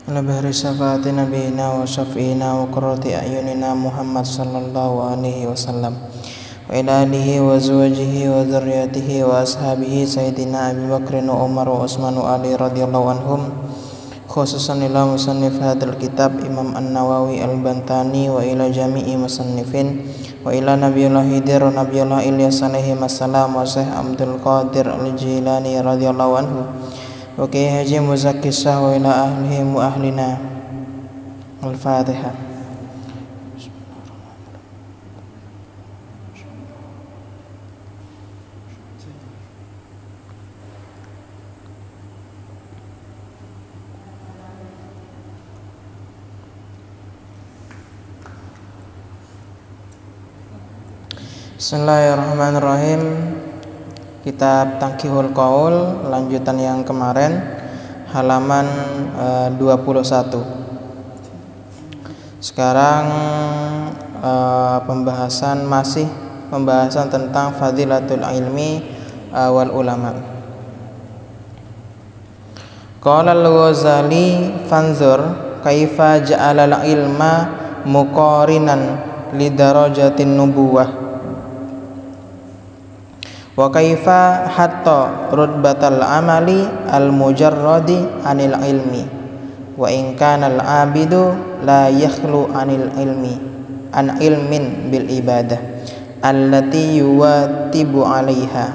على بحر شفاعة نبينا وشفينا وقرة أعيننا محمد صلى الله عليه وسلم وإلى آله وزوجه وذريته وأصحابه سيدنا أبي بكر وعمر وعثمان وعلي رضي الله عنهم خصوصا إلى مصنف هذا الكتاب إمام النووي البنتاني وإلى جميع مصنفين وإلى نبي الله هدر ونبي الله إلياس عليهم السلام وشيخ عبد القادر الجيلاني رضي الله عنه وكي هجي مزكسة وإلى أهلهم وأهلنا الفاتحة. Bismillahirrahmanirrahim. Kitab Tanqihul Qaul, lanjutan yang kemarin, halaman 21. Sekarang pembahasan tentang fadilatul ilmi wal ulama. Qala al-Ghazali fanzur kaifa ja'ala al-ilma muqarinan li darajatin nubuwah wa kaifa hatta rutbatal amali al mujarradi anil ilmi wa in kana al abidu la yakhlu anil ilmi an ilmin bil ibadah allati yuwatibu alaiha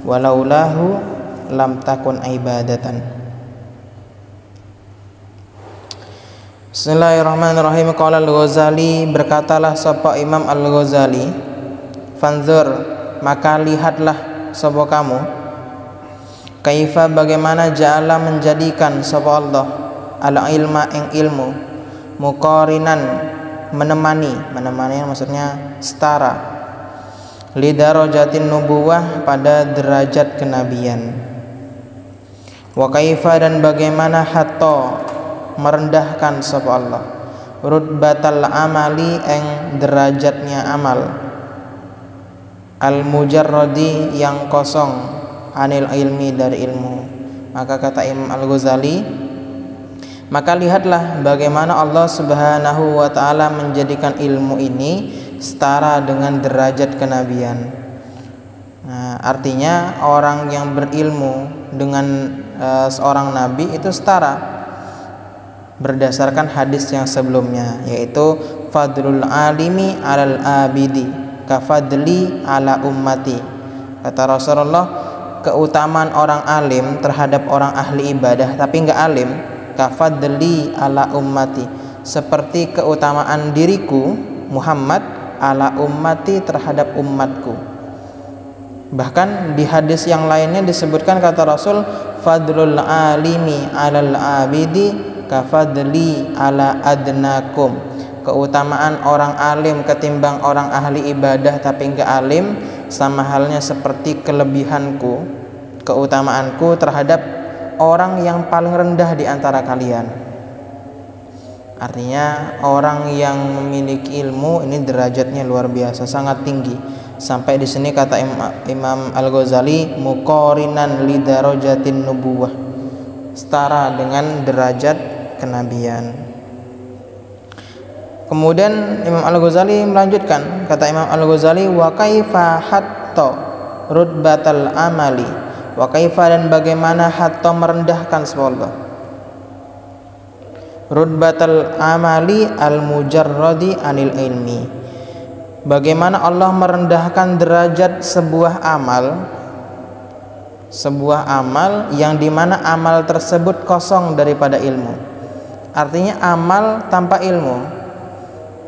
walaulahu lam takun ibadatan. Bismillahirrahmanirrahim. Qala al-Ghazali, berkatalah sapa Imam al-Ghazali, fanzur, maka lihatlah sapa kamu, kaifa bagaimana ja'ala menjadikan sapa Allah al ilma ing ilmu, muqarinan menemani maksudnya setara, li darajatin nubuwah pada derajat kenabian, wa kaifa dan bagaimana hatta merendahkan sapa Allah rutbatal amali ing derajatnya amal, al mujarradi yang kosong, anil ilmi dari ilmu. Maka kata Imam Al-Ghazali, maka lihatlah bagaimana Allah Subhanahu wa ta'ala menjadikan ilmu ini setara dengan derajat kenabian. Nah, artinya orang yang berilmu dengan seorang nabi itu setara berdasarkan hadis yang sebelumnya, yaitu fadlul alimi alal abidi kafadli ala ummati. Kata Rasulullah, keutamaan orang alim terhadap orang ahli ibadah tapi enggak alim, kafadli ala ummati, seperti keutamaan diriku Muhammad ala ummati terhadap umatku. Bahkan di hadis yang lainnya disebutkan, kata Rasul, fadlul alimi alal abidi kafadli ala adnakum, keutamaan orang alim ketimbang orang ahli ibadah tapi enggak alim sama halnya seperti kelebihanku, keutamaanku terhadap orang yang paling rendah di antara kalian. Artinya orang yang memiliki ilmu ini derajatnya luar biasa, sangat tinggi. Sampai di sini kata Imam Al-Ghazali, muqarinan li darajatin nubuwah, setara dengan derajat kenabian. Kemudian Imam Al-Ghazali melanjutkan, kata Imam Al-Ghazali, wa kaifa hatta rutbatal amali, wa kaifa dan bagaimana hatta merendahkan subhanallah rutbatal amali al mujarradi anil ilmi, bagaimana Allah merendahkan derajat sebuah amal yang dimana amal tersebut kosong daripada ilmu. Artinya amal tanpa ilmu,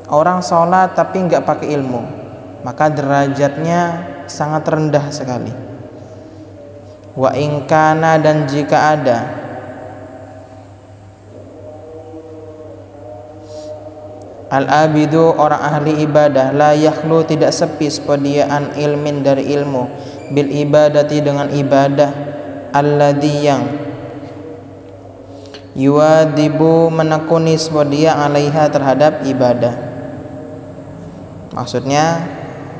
orang sholat tapi enggak pakai ilmu, maka derajatnya sangat rendah sekali. Wa in kana, dan jika ada, al-abidu orang ahli ibadah, la yakhlu tidak sepi sepediaan ilmin dari ilmu, bil ibadati dengan ibadah, alladhi yang yuwadibu menekuni sepedia alaiha terhadap ibadah. Maksudnya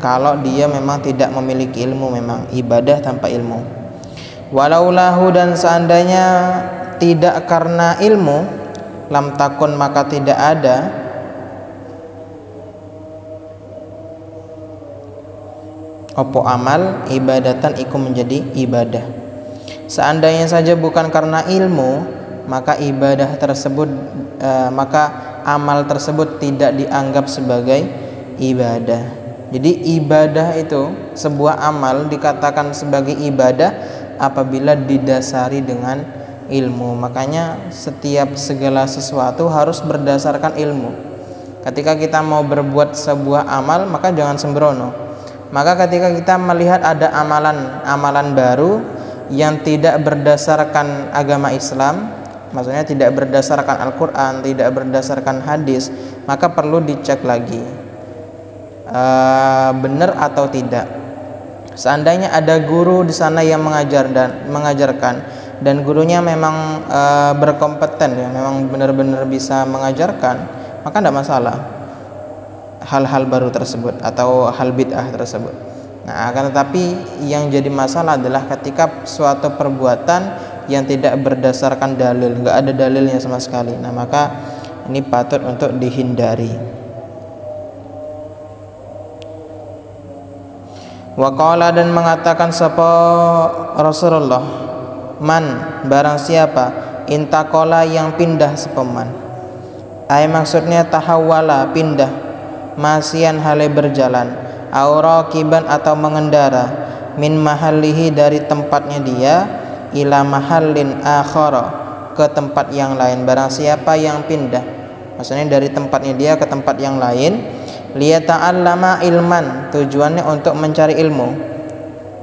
kalau dia memang tidak memiliki ilmu, memang ibadah tanpa ilmu. Walaulahu, dan seandainya tidak karena ilmu, lam takun maka tidak ada opo amal ibadatan iku menjadi ibadah. Seandainya saja bukan karena ilmu, maka ibadah tersebut maka amal tersebut tidak dianggap sebagai ibadah. Jadi ibadah itu, sebuah amal dikatakan sebagai ibadah apabila didasari dengan ilmu. Makanya setiap segala sesuatu harus berdasarkan ilmu. Ketika kita mau berbuat sebuah amal, maka jangan sembrono. Maka ketika kita melihat ada amalan baru yang tidak berdasarkan agama Islam, maksudnya tidak berdasarkan Al-Quran, tidak berdasarkan hadis, maka perlu dicek lagi benar atau tidak. Seandainya ada guru di sana yang mengajarkan dan gurunya memang berkompeten, ya, memang benar-benar bisa mengajarkan, maka tidak masalah hal-hal baru tersebut atau hal bid'ah tersebut. Nah, akan tetapi yang jadi masalah adalah ketika suatu perbuatan yang tidak berdasarkan dalil, nggak ada dalilnya sama sekali. Nah, maka ini patut untuk dihindari. Wa qala, dan mengatakan sapa Rasulullah, man barang siapa intaqala yang pindah sepeman. Ai maksudnya tahawwala pindah, masian hale berjalan, auraqiban atau mengendara, min mahallihi dari tempatnya dia, ila mahallin akhara ke tempat yang lain. Barang siapa yang pindah, maksudnya dari tempatnya dia ke tempat yang lain, liyata'allama ilman, tujuannya untuk mencari ilmu,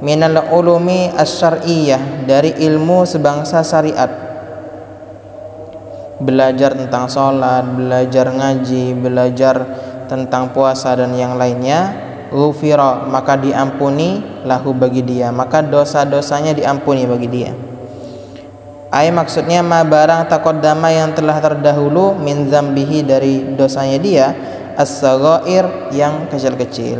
minal ulumi asy-syar'iyyah, dari ilmu sebangsa syariat, belajar tentang sholat, belajar ngaji, belajar tentang puasa dan yang lainnya, ghufira maka diampuni lahu bagi dia, maka dosa-dosanya diampuni bagi dia. Ai maksudnya ma barang taqaddama yang telah terdahulu, min dzambihi dari dosanya dia, as-saghair yang kecil-kecil.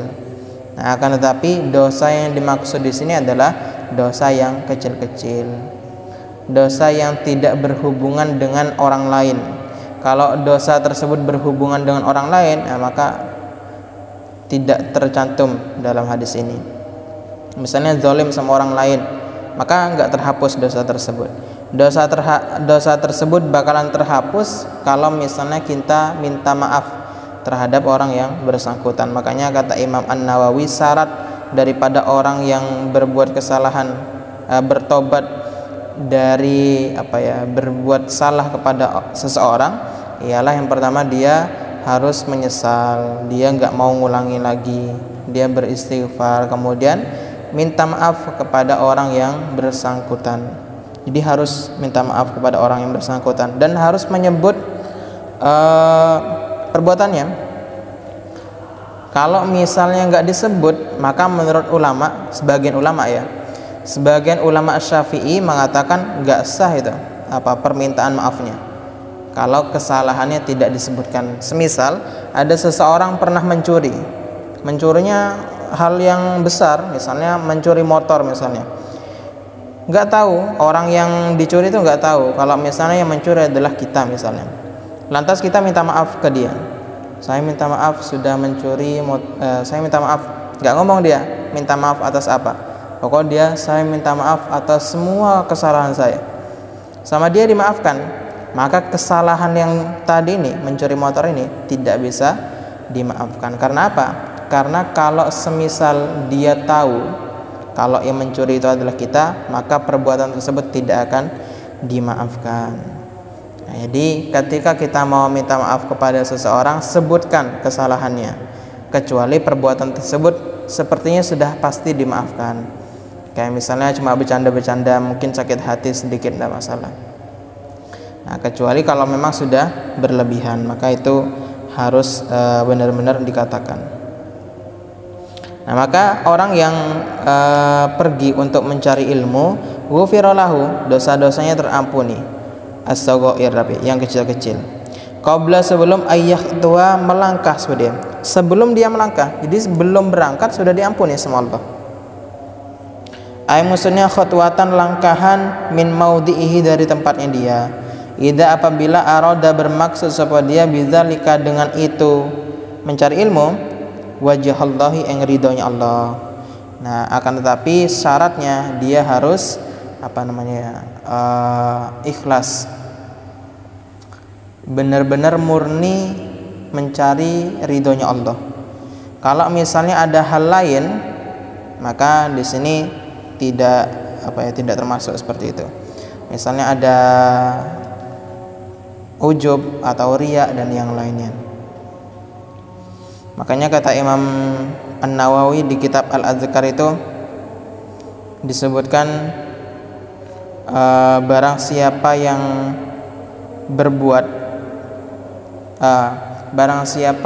Nah, akan tetapi dosa yang dimaksud di sini adalah dosa yang kecil-kecil, dosa yang tidak berhubungan dengan orang lain. Kalau dosa tersebut berhubungan dengan orang lain, nah, maka tidak tercantum dalam hadis ini. Misalnya zalim sama orang lain, maka enggak terhapus dosa tersebut. Dosa tersebut bakalan terhapus kalau misalnya kita minta maaf terhadap orang yang bersangkutan. Makanya kata Imam An-Nawawi, syarat daripada orang yang berbuat kesalahan bertobat dari berbuat salah kepada seseorang ialah yang pertama dia harus menyesal, dia nggak mau ngulangi lagi, dia beristighfar, kemudian minta maaf kepada orang yang bersangkutan. Jadi harus minta maaf kepada orang yang bersangkutan dan harus menyebut perbuatannya. Kalau misalnya nggak disebut, maka menurut ulama, sebagian ulama Syafi'i mengatakan nggak sah itu permintaan maafnya kalau kesalahannya tidak disebutkan. Semisal ada seseorang pernah mencurinya hal yang besar, misalnya mencuri motor misalnya, nggak tahu, orang yang dicuri itu nggak tahu kalau misalnya yang mencuri adalah kita misalnya. Lantas kita minta maaf ke dia, saya minta maaf sudah mencuri, saya minta maaf, nggak ngomong dia minta maaf atas apa, pokoknya saya minta maaf atas semua kesalahan saya, sama dia dimaafkan. Maka kesalahan yang tadi ini, mencuri motor ini, tidak bisa dimaafkan. Karena apa? Karena kalau semisal dia tahu kalau yang mencuri itu adalah kita, maka perbuatan tersebut tidak akan dimaafkan. Nah, jadi ketika kita mau minta maaf kepada seseorang, sebutkan kesalahannya, kecuali perbuatan tersebut sepertinya sudah pasti dimaafkan. Kayak misalnya cuma bercanda-bercanda, mungkin sakit hati sedikit, tidak masalah. Nah, kecuali kalau memang sudah berlebihan, maka itu harus benar-benar dikatakan. Nah, maka orang yang pergi untuk mencari ilmu, ghufira lahu, dosa-dosanya terampuni, as-saghair yang kecil-kecil. Qabla sebelum tua melangkah sebelum dia melangkah, jadi sebelum berangkat sudah diampuni sama Allah. Maksudnya khutwatan langkahan min maudhihi dari tempatnya dia, Idza apabila arada bermaksud sapa dia bidzalika dengan itu mencari ilmu, wajhallahi ing ridhonya Allah. Nah, akan tetapi syaratnya dia harus ikhlas, benar-benar murni mencari ridhonya Allah. Kalau misalnya ada hal lain, maka di sini tidak termasuk seperti itu. Misalnya ada ujub atau riya dan yang lainnya. Makanya kata Imam An-Nawawi di kitab Al-Adhkar itu disebutkan barang siapa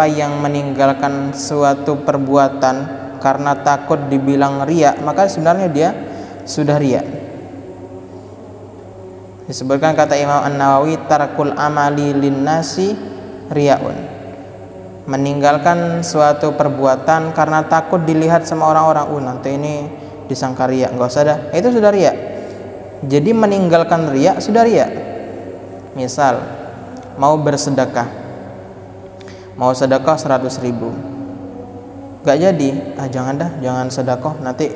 yang meninggalkan suatu perbuatan karena takut dibilang riya, maka sebenarnya dia sudah riya. Disebutkan kata Imam An-Nawawi, tarkul amali linnasi riyaun, meninggalkan suatu perbuatan karena takut dilihat sama orang-orang, nanti ini disangka riya, enggak usah dah, itu sudah riya. Jadi meninggalkan riya sudah riya. Misal mau bersedekah, mau sedekah 100.000, enggak jadi, jangan sedekah, nanti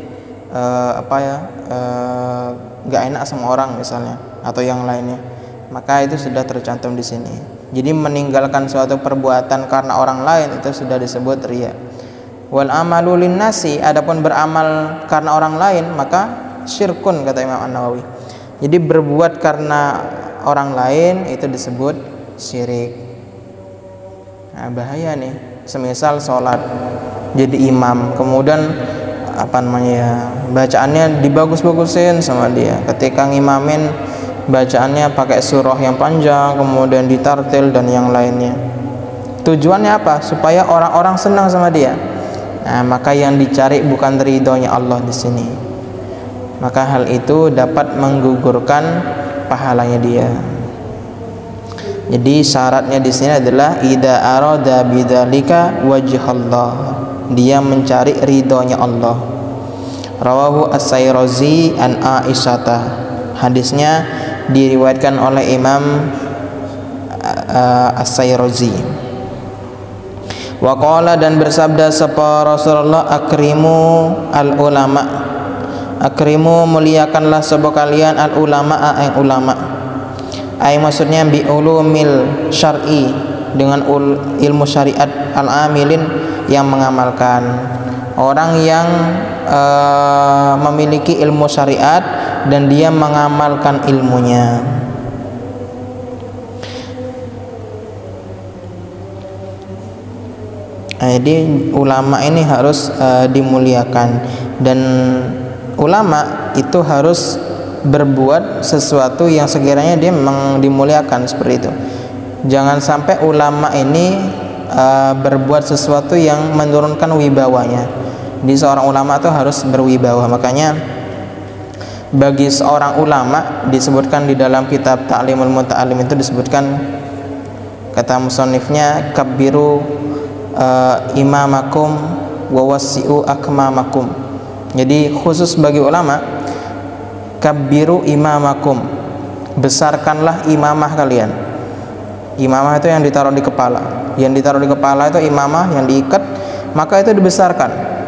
enggak enak sama orang misalnya, atau yang lainnya, maka itu sudah tercantum di sini. Jadi meninggalkan suatu perbuatan karena orang lain itu sudah disebut riya. Wal amalu linnasi, adapun beramal karena orang lain maka syirkun, kata Imam An-Nawawi. Jadi berbuat karena orang lain itu disebut syirik. Nah, bahaya nih. Semisal sholat jadi imam, kemudian bacaannya dibagus-bagusin sama dia. Ketika ngimamin bacaannya pakai surah yang panjang, kemudian ditartil dan yang lainnya. Tujuannya apa? Supaya orang-orang senang sama dia. Nah, maka yang dicari bukan ridhonya Allah di sini. Maka hal itu dapat menggugurkan pahalanya dia. Jadi syaratnya di sini adalah idza arada bidzalika wajhallah, dia mencari ridhonya Allah. Rawahu As-Sayrazi an Aisyah. Hadisnya diriwayatkan oleh Imam As-Sayrazi. Wa qala, dan bersabda sapa Rasulullah, akrimu al ulama, akrimu muliakanlah sapa kalian al ulama ang ulama. Ai maksudnya bi ulumil syar'i, dengan ilmu syariat, al amilin yang mengamalkan. Orang yang memiliki ilmu syariat dan dia mengamalkan ilmunya. Jadi ulama ini harus dimuliakan, dan ulama itu harus berbuat sesuatu yang sekiranya dia memang dimuliakan, seperti itu. Jangan sampai ulama ini berbuat sesuatu yang menurunkan wibawanya. Jadi seorang ulama itu harus berwibawa. Makanya bagi seorang ulama disebutkan di dalam kitab Ta'limul Muta'allim itu disebutkan, kata musannifnya, kabbiru imamakum wa wasi'u akmamakum. Jadi khusus bagi ulama, kabbiru imamakum, besarkanlah imamah kalian. Imamah itu yang ditaruh di kepala. Yang ditaruh di kepala itu imamah, yang diikat, maka itu dibesarkan.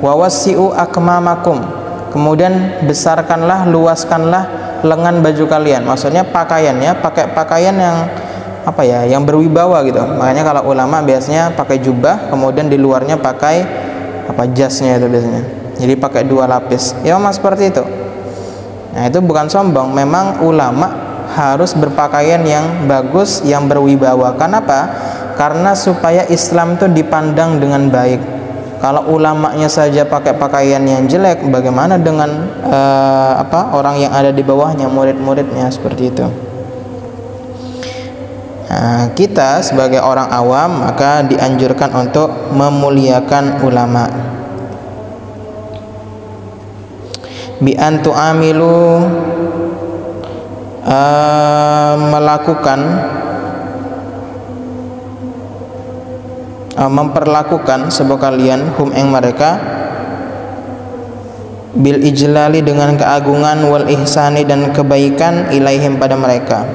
Wa wasi'u akmamakum, kemudian besarkanlah, luaskanlah lengan baju kalian. Maksudnya pakaiannya, pakai pakaian yang yang berwibawa gitu. Makanya kalau ulama biasanya pakai jubah, kemudian di luarnya pakai jasnya itu biasanya. Jadi pakai 2 lapis. Ya memang seperti itu. Nah, itu bukan sombong. Memang ulama harus berpakaian yang bagus, yang berwibawa. Kenapa? Karena supaya Islam itu dipandang dengan baik. Kalau ulamanya saja pakai pakaian yang jelek, bagaimana dengan orang yang ada di bawahnya, murid-muridnya, seperti itu. Nah, kita sebagai orang awam maka dianjurkan untuk memuliakan ulama. Bi an tu'amilu, memperlakukan sebuah kalian hum ing mereka bil ijlali, dengan keagungan, wal ihsani, dan kebaikan, ilaihim pada mereka.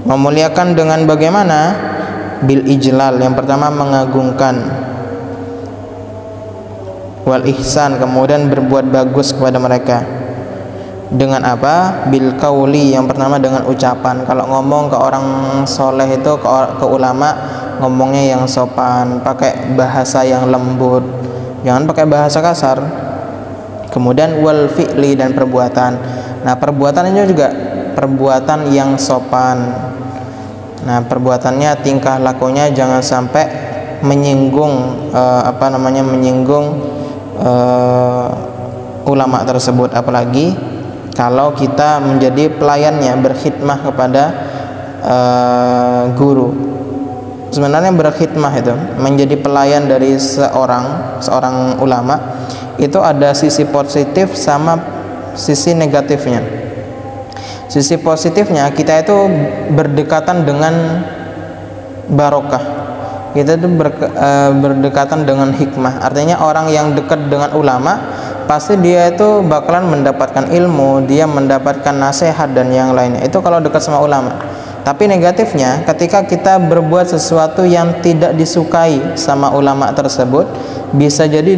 Memuliakan dengan bagaimana? Bil ijlal, yang pertama mengagungkan, wal ihsan, kemudian berbuat bagus kepada mereka. Dengan apa? Bil qauli, yang pertama dengan ucapan. Kalau ngomong ke orang soleh itu, ke ulama, ngomongnya yang sopan, pakai bahasa yang lembut, jangan pakai bahasa kasar. Kemudian wal fi'li, dan perbuatan. Nah, perbuatannya juga perbuatan yang sopan. Nah, perbuatannya, tingkah lakunya jangan sampai menyinggung menyinggung ulama tersebut, apalagi kalau kita menjadi pelayannya, berkhidmah kepada guru. Sebenarnya berkhidmah itu menjadi pelayan dari seorang ulama itu ada sisi positif sama sisi negatifnya. Sisi positifnya, kita itu berdekatan dengan barokah, kita itu berdekatan dengan hikmah. Artinya orang yang dekat dengan ulama pasti dia itu bakalan mendapatkan ilmu, dia mendapatkan nasihat dan yang lainnya. Itu kalau dekat sama ulama. Tapi negatifnya, ketika kita berbuat sesuatu yang tidak disukai sama ulama tersebut, bisa jadi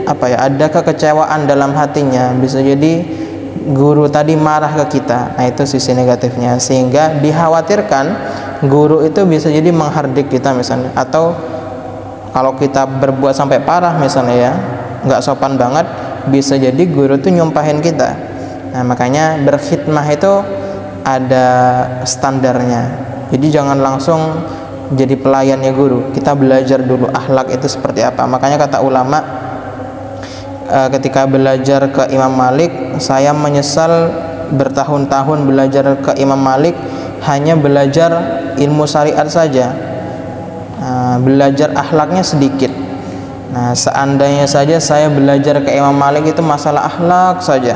ada kekecewaan dalam hatinya, bisa jadi guru tadi marah ke kita. Nah, itu sisi negatifnya, sehingga dikhawatirkan guru itu bisa jadi menghardik kita misalnya, atau kalau kita berbuat sampai parah misalnya ya, nggak sopan banget, bisa jadi guru itu nyumpahin kita. Nah, makanya berkhidmah itu ada standarnya. Jadi jangan langsung jadi pelayannya guru, kita belajar dulu akhlak itu seperti apa. Makanya kata ulama, ketika belajar ke Imam Malik, saya menyesal bertahun-tahun belajar ke Imam Malik hanya belajar ilmu syariat saja, belajar akhlaknya sedikit. Nah, seandainya saja saya belajar ke Imam Malik itu masalah akhlak saja,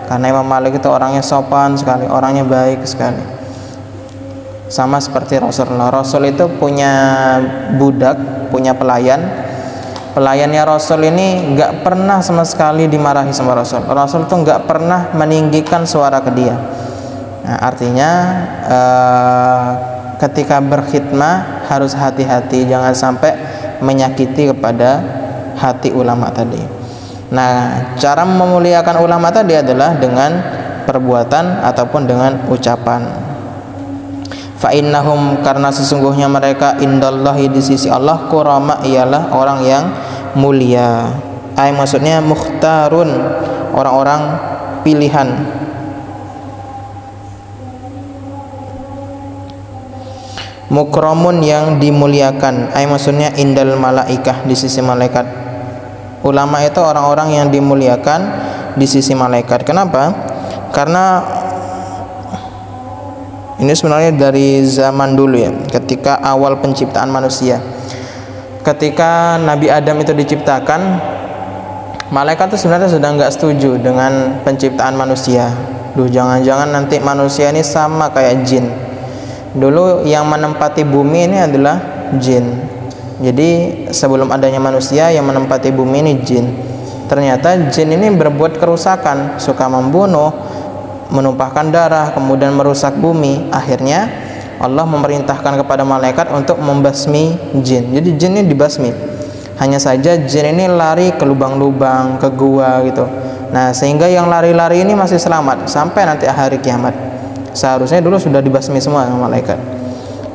karena Imam Malik itu orangnya sopan sekali, orangnya baik sekali. Sama seperti Rasulullah. Rasul itu punya budak, punya pelayan. Pelayannya Rasul ini nggak pernah sama sekali dimarahi sama Rasul. Rasul tuh nggak pernah meninggikan suara ke dia. Nah, artinya ketika berkhidmah harus hati-hati, jangan sampai menyakiti kepada hati ulama tadi. Nah, cara memuliakan ulama tadi adalah dengan perbuatan ataupun dengan ucapan. Fa innahum, karena sesungguhnya mereka indallahi, di sisi Allah, kurama, ialah orang yang mulia. Maksudnya mukhtarun, orang-orang pilihan. Mukramun, yang dimuliakan. Maksudnya indal malaikah, di sisi malaikat. Ulama itu orang-orang yang dimuliakan di sisi malaikat. Kenapa? Karena ini sebenarnya dari zaman dulu ya, ketika awal penciptaan manusia. Ketika Nabi Adam itu diciptakan, malaikat itu sebenarnya sudah nggak setuju dengan penciptaan manusia. Jangan-jangan nanti manusia ini sama kayak jin. Dulu yang menempati bumi ini adalah jin. Jadi sebelum adanya manusia, yang menempati bumi ini jin. Ternyata jin ini berbuat kerusakan, suka membunuh, menumpahkan darah, kemudian merusak bumi. Akhirnya Allah memerintahkan kepada malaikat untuk membasmi jin. Jadi jin ini dibasmi. Hanya saja jin ini lari ke lubang-lubang, ke gua gitu. Nah, sehingga yang lari-lari ini masih selamat sampai nanti hari kiamat. Seharusnya dulu sudah dibasmi semua sama malaikat.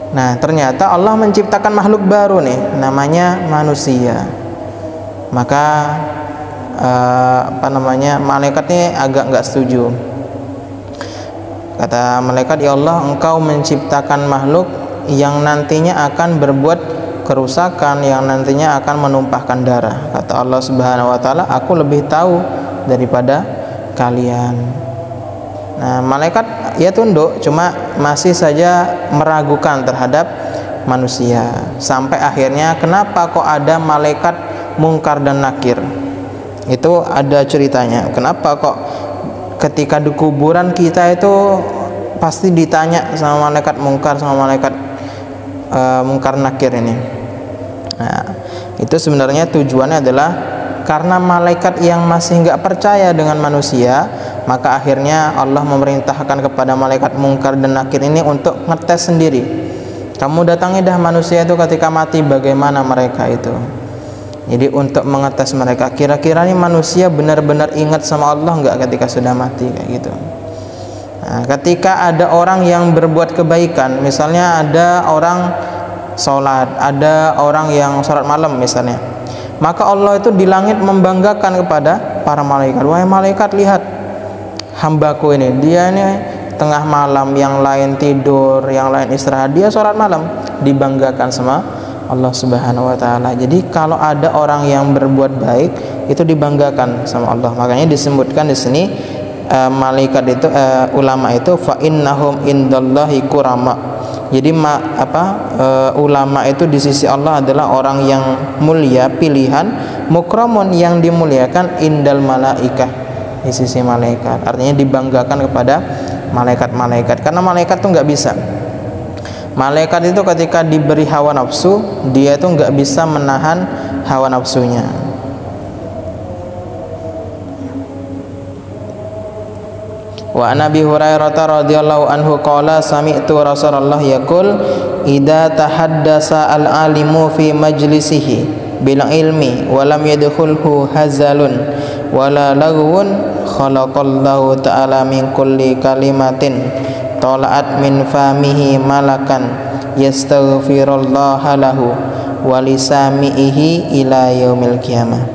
Nah, ternyata Allah menciptakan makhluk baru nih, namanya manusia. Maka malaikat ini agak nggak setuju. Kata malaikat, ya Allah, engkau menciptakan makhluk yang nantinya akan berbuat kerusakan, yang nantinya akan menumpahkan darah. Kata Allah Subhanahu wa taala, aku lebih tahu daripada kalian. Nah, malaikat ya tunduk, cuma masih saja meragukan terhadap manusia. Sampai akhirnya, kenapa kok ada malaikat Munkar dan Nakir? Itu ada ceritanya. Kenapa kok ketika di kuburan kita itu pasti ditanya sama malaikat Munkar sama malaikat Munkar Nakir ini. Nah, itu sebenarnya tujuannya adalah karena malaikat yang masih nggak percaya dengan manusia, maka akhirnya Allah memerintahkan kepada malaikat Munkar dan Nakir ini untuk ngetes sendiri. Kamu datangi dah manusia itu ketika mati, bagaimana mereka itu. Jadi untuk mengetes mereka, kira-kira ini manusia benar-benar ingat sama Allah nggak ketika sudah mati, kayak gitu. Nah, ketika ada orang yang berbuat kebaikan, misalnya ada orang sholat, ada orang yang sholat malam misalnya, maka Allah itu di langit membanggakan kepada para malaikat. Wahai malaikat, lihat hambaku ini, dia ini tengah malam, yang lain tidur, yang lain istirahat, dia sholat malam, dibanggakan sama Allah Subhanahu wa taala. Jadi kalau ada orang yang berbuat baik itu dibanggakan sama Allah. Makanya disebutkan di sini malaikat itu ulama itu fa innahum indallahi kurama. Jadi ulama itu di sisi Allah adalah orang yang mulia, pilihan, mukramun yang dimuliakan, indal malaikah, di sisi malaikat. Artinya dibanggakan kepada malaikat-malaikat, karena malaikat tuh nggak bisa. Malaikat itu ketika diberi hawa nafsu, dia itu nggak bisa menahan hawa nafsunya. Wa Nabi Hurairah radhiyallahu anhu qala sami'tu Rasulullah yaqul idza tahaddasa al-alimu fi majlisihi bil ilmi wa lam yadkhulhu hazalun wala lagwun khalaqallahu ta'ala min kulli kalimatin tala'at min famihi malakan yastaghfirullaha lahu wa lisamihi ila yaumil qiyamah.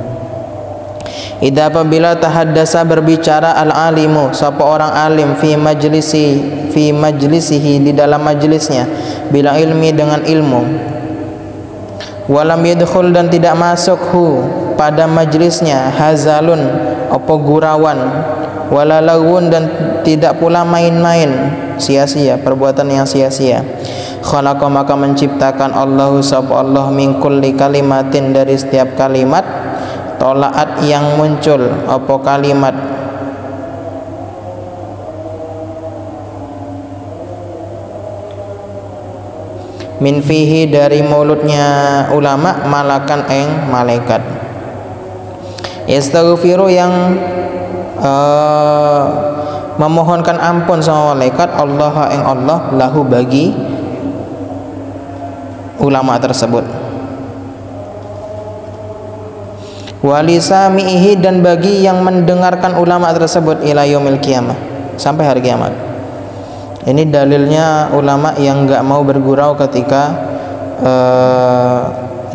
Idza apabila tahaddasa berbicara al-alimu, sapa orang alim fi majlisihi di dalam majlisnya, bila ilmi dengan ilmu, walam yadkhul dan tidak masuk pada majlisnya hazalun apa gurauan, wala lagun dan tidak pula main-main sia-sia, perbuatan yang sia-sia. Khalaqa maka menciptakan Allahu sapa Allah min kulli kalimatin dari setiap kalimat, tolaat yang muncul apa kalimat min fihi dari mulutnya ulama malakan eng malaikat. Yastaghfiru yang memohonkan ampun sama malaikat, Allah eng Allah lahu bagi ulama tersebut, walisamihi dan bagi yang mendengarkan ulama tersebut ila yaumil qiyamah, sampai hari kiamat. Ini dalilnya ulama yang enggak mau bergurau ketika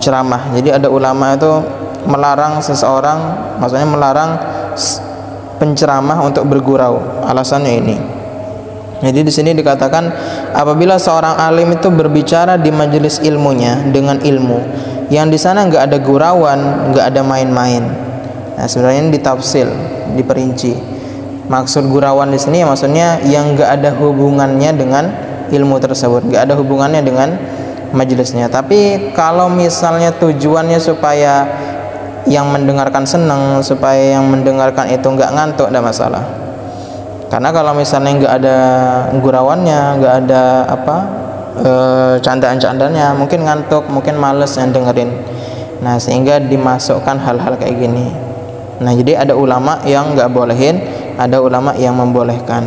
ceramah. Jadi ada ulama itu melarang seseorang, maksudnya melarang penceramah untuk bergurau. Alasannya ini. Jadi di sini dikatakan apabila seorang alim itu berbicara di majelis ilmunya dengan ilmu, yang di sana nggak ada gurauan, nggak ada main-main. Nah, sebenarnya ini ditafsil, diperinci. Maksud gurauan di sini ya maksudnya yang nggak ada hubungannya dengan ilmu tersebut, nggak ada hubungannya dengan majelisnya. Tapi kalau misalnya tujuannya supaya yang mendengarkan senang, supaya yang mendengarkan itu nggak ngantuk, tidak masalah. Karena kalau misalnya nggak ada gurauannya, nggak ada candaan-candanya, mungkin ngantuk, mungkin males yang dengerin. Nah, sehingga dimasukkan hal-hal kayak gini. Nah, jadi ada ulama yang nggak bolehin, ada ulama yang membolehkan.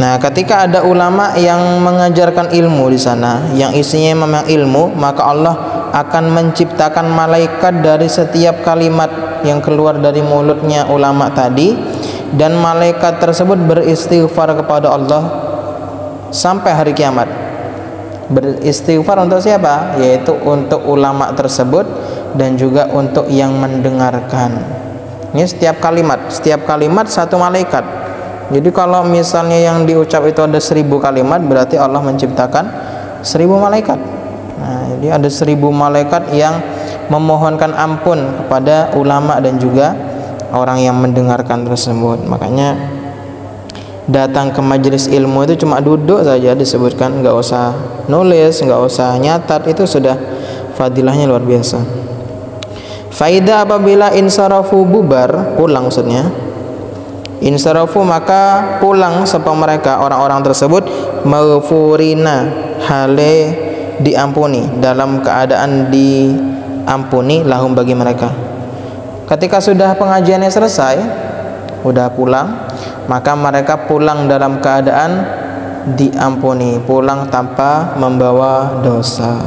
Nah, ketika ada ulama yang mengajarkan ilmu di sana, yang isinya memang ilmu, maka Allah akan menciptakan malaikat dari setiap kalimat yang keluar dari mulutnya ulama tadi, dan malaikat tersebut beristighfar kepada Allah sampai hari kiamat. Beristighfar untuk siapa? Yaitu untuk ulama tersebut dan juga untuk yang mendengarkan. Ini setiap kalimat satu malaikat. Jadi kalau misalnya yang diucap itu ada 1000 kalimat, berarti Allah menciptakan 1000 malaikat. Nah, jadi ada 1000 malaikat yang memohonkan ampun kepada ulama dan juga orang yang mendengarkan tersebut. Makanya datang ke majelis ilmu itu cuma duduk saja disebutkan, nggak usah nulis, nggak usah nyatat, itu sudah fadilahnya luar biasa. Faida apabila insarafu bubar, pulang maksudnya. Insarafu maka pulang sapa mereka orang-orang tersebut maghfurina hale diampuni, dalam keadaan diampuni lahum bagi mereka. Ketika sudah pengajiannya selesai, udah pulang, maka mereka pulang dalam keadaan diampuni, pulang tanpa membawa dosa.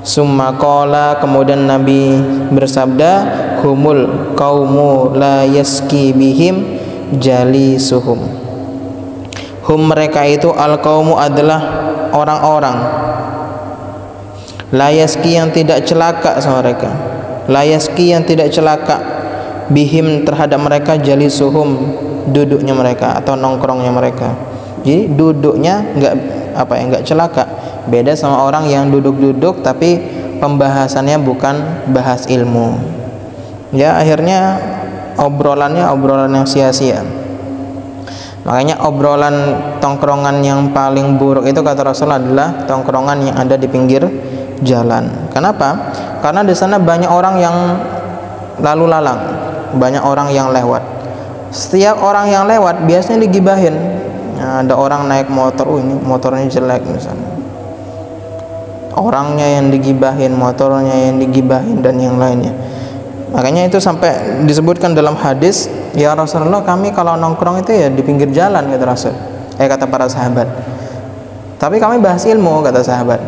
Summa qala, kemudian Nabi bersabda, humul qaumu la yaski bihim jalisuhum. Hum, mereka itu, al qaumu adalah orang-orang, la yaski yang tidak celaka sama mereka, la yaski yang tidak celaka, bihim terhadap mereka, jalisuhum duduknya mereka atau nongkrongnya mereka. Jadi duduknya enggak celaka. Beda sama orang yang duduk-duduk tapi pembahasannya bukan bahas ilmu. Ya, akhirnya obrolan yang sia-sia. Makanya obrolan tongkrongan yang paling buruk itu kata Rasulullah adalah tongkrongan yang ada di pinggir jalan. Kenapa? Karena di sana banyak orang yang lalu lalang, banyak orang yang lewat. Setiap orang yang lewat biasanya digibahin. Nah, ada orang naik motor, ini motornya jelek misalnya. Orangnya yang digibahin, motornya yang digibahin, dan yang lainnya. Makanya itu sampai disebutkan dalam hadis, ya Rasulullah, kami kalau nongkrong itu ya di pinggir jalan, kata Rasul. Kata para sahabat. Tapi kami bahas ilmu, kata sahabat.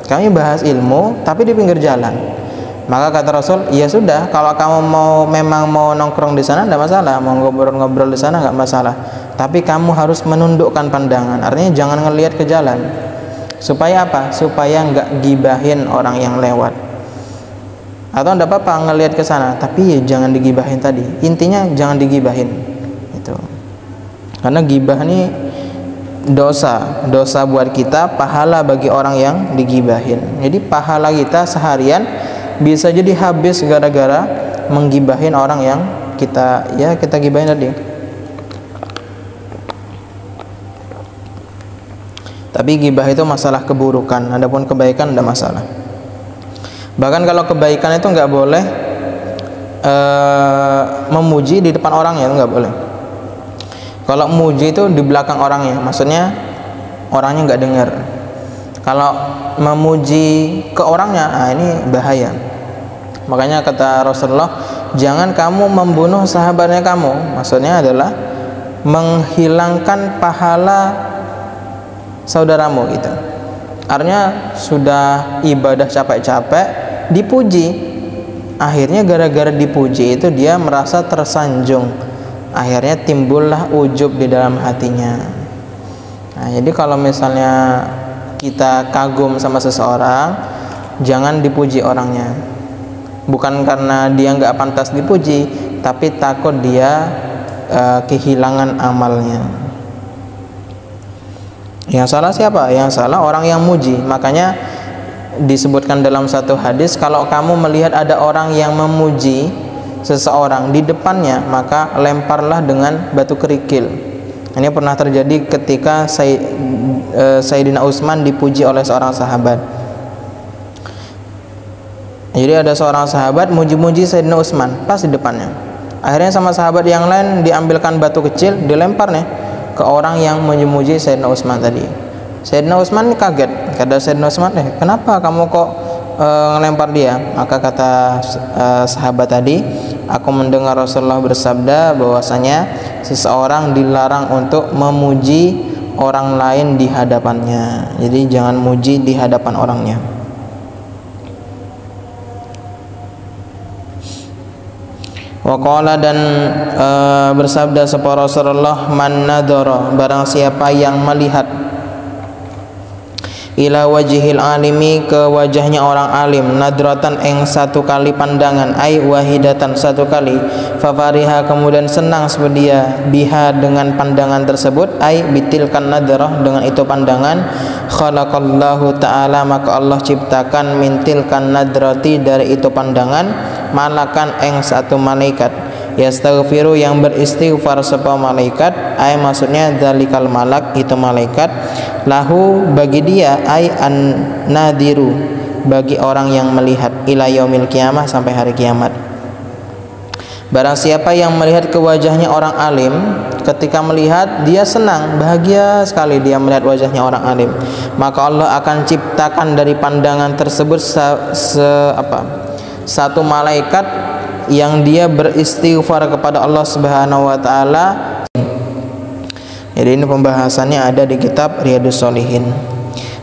Kami bahas ilmu tapi di pinggir jalan. Maka kata Rasul, ya sudah, kalau kamu memang mau nongkrong di sana tidak masalah, mau ngobrol-ngobrol di sana nggak masalah. Tapi kamu harus menundukkan pandangan. Artinya jangan ngelihat ke jalan. Supaya apa? Supaya nggak gibahin orang yang lewat. Atau tidak apa-apa ngelihat ke sana, tapi ya jangan digibahin tadi. Intinya jangan digibahin. Itu. Karena gibah ini dosa buat kita, pahala bagi orang yang digibahin. Jadi pahala kita seharian bisa jadi habis gara-gara menggibahin orang yang kita gibahin tadi. Tapi gibah itu masalah keburukan, adapun kebaikan tidak masalah. Bahkan kalau kebaikan itu nggak boleh memuji di depan orangnya, itu nggak boleh. Kalau memuji itu di belakang orangnya, maksudnya orangnya nggak dengar. Kalau memuji ke orangnya, ini bahaya. Makanya kata Rasulullah, jangan kamu membunuh sahabatnya kamu. Maksudnya adalah menghilangkan pahala saudaramu gitu. Artinya sudah ibadah capek-capek dipuji, akhirnya gara-gara dipuji itu dia merasa tersanjung, akhirnya timbullah ujub di dalam hatinya. Nah, jadi kalau misalnya kita kagum sama seseorang, jangan dipuji orangnya, bukan karena dia nggak pantas dipuji, tapi takut dia kehilangan amalnya. Yang salah siapa? Yang salah orang yang muji. Makanya disebutkan dalam satu hadis, kalau kamu melihat ada orang yang memuji seseorang di depannya, maka lemparlah dengan batu kerikil. Ini pernah terjadi ketika Sayyidina Utsman dipuji oleh seorang sahabat. Jadi ada seorang sahabat muji-muji Sayyidina Utsman pas di depannya. Akhirnya sama sahabat yang lain diambilkan batu kecil, dilempar nih ke orang yang memuji Sayyidina Utsman tadi. Sayyidina Utsman kaget. Kata Sayyidina Utsman, kenapa kamu kok ngelempar dia? Maka kata sahabat tadi, aku mendengar Rasulullah bersabda bahwasanya seseorang dilarang untuk memuji orang lain di hadapannya. Jadi jangan muji di hadapan orangnya. Waqala, dan bersabda sapa Rasulullah, man nadhara, barang siapa yang melihat, ila wajhil alimi, ke wajahnya orang alim, nadratan eng satu kali pandangan, ai wahidatan satu kali, fafariha kemudian senang sepedia, biha dengan pandangan tersebut, ai bitilkan nadrah dengan itu pandangan, khalaqallahu ta'ala, maka Allah ciptakan mintilkan nadrati dari itu pandangan, malakan eng satu malaikat, yastaghfiru yang beristighfar sapa malaikat, ay maksudnya dzalikal malak itu malaikat, lahu bagi dia, ay an nadiru bagi orang yang melihat, ila yaumil qiyamah sampai hari kiamat. Barang siapa yang melihat ke wajahnya orang alim, ketika melihat dia senang, bahagia sekali dia melihat wajahnya orang alim, satu malaikat yang dia beristighfar kepada Allah Subhanahu wa taala. Jadi ini pembahasannya ada di kitab Riyadhus Shalihin.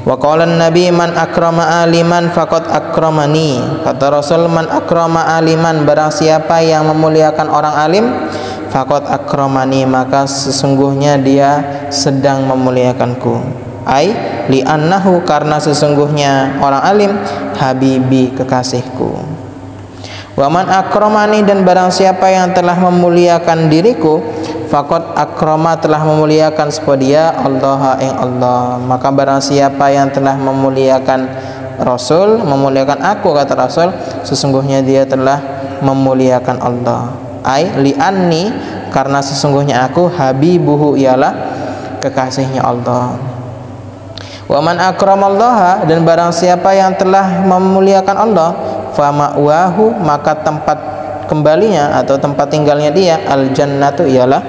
Wa qala Nabi man akrama aliman faqad akramani. Kata Rasul, man akrama aliman, barang siapa yang memuliakan orang alim, faqad akramani, maka sesungguhnya dia sedang memuliakanku. Ai li'annahu, karena sesungguhnya orang alim habibi, kekasihku. Wa man akramani, dan barang siapa yang telah memuliakan diriku, faqad akrama, telah memuliakan sapa dia Allah ing Allah. Maka barang siapa yang telah memuliakan Rasul, memuliakan aku, kata Rasul, sesungguhnya dia telah memuliakan Allah. Ai li'anni, karena sesungguhnya aku habibuhu, ialah kekasihnya Allah. Wa man akramallaha, dan barang siapa yang telah memuliakan Allah, fa ma'wahu, maka tempat kembalinya atau tempat tinggalnya dia al jannatu, ialah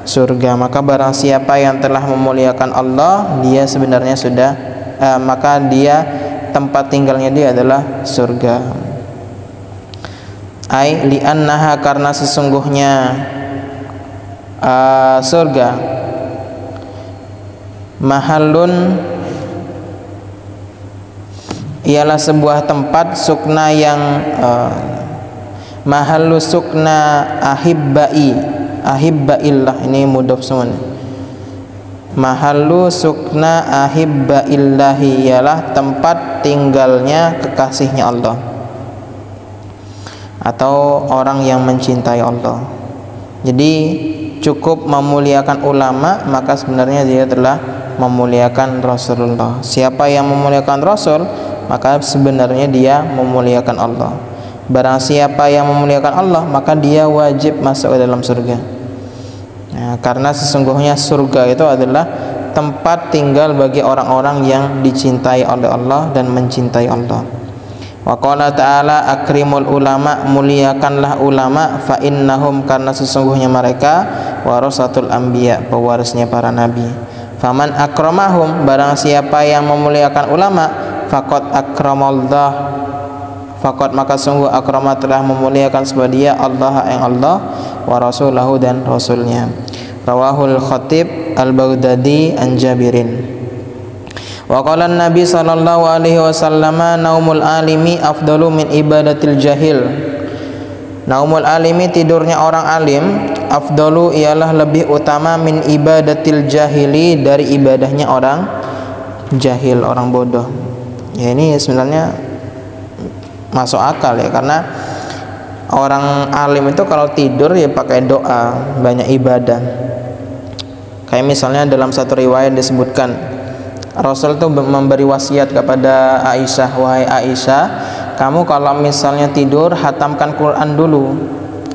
surga. Maka barang siapa yang telah memuliakan Allah, dia sebenarnya sudah maka dia tempat tinggalnya dia adalah surga. Ai li'annaha, karena sesungguhnya surga mahallun, ialah sebuah tempat sukna yang mahallu sukna ahibbaillah, ini mudhof semua. Mahallu sukna ahibbaillahi, ialah tempat tinggalnya kekasihnya Allah atau orang yang mencintai Allah. Jadi cukup memuliakan ulama, maka sebenarnya dia telah memuliakan Rasulullah. Siapa yang memuliakan Rasul, maka sebenarnya dia memuliakan Allah. Barang siapa yang memuliakan Allah, maka dia wajib masuk ke dalam surga. Nah, karena sesungguhnya surga itu adalah tempat tinggal bagi orang-orang yang dicintai oleh Allah dan mencintai Allah. Wa qala ta'ala akrimul ulama, muliakanlah ulama, fa innahum, karena sesungguhnya mereka warasatul anbiya, pewarisnya para nabi. Faman akramahum, barang siapa yang memuliakan ulama, faqad akramallah, faqad, maka sungguh akrama, telah memuliakan sebuah dia Allah yang Allah, wa rasulahu, dan rasulnya. Rawahul Khatib Al-Baghdadi an Jabirin. Wa qala Nabi sallallahu alaihi wasallam naumul alimi afdalu min ibadatil jahil. Naumul alimi, tidurnya orang alim, afdalu, ialah lebih utama, min ibadatil jahili, dari ibadahnya orang jahil, orang bodoh. Ya, ini sebenarnya masuk akal ya, karena orang alim itu kalau tidur ya pakai doa, banyak ibadah. Kayak misalnya dalam satu riwayat disebutkan Rasul itu memberi wasiat kepada Aisyah, wahai Aisyah, kamu kalau misalnya tidur hatamkan Quran dulu.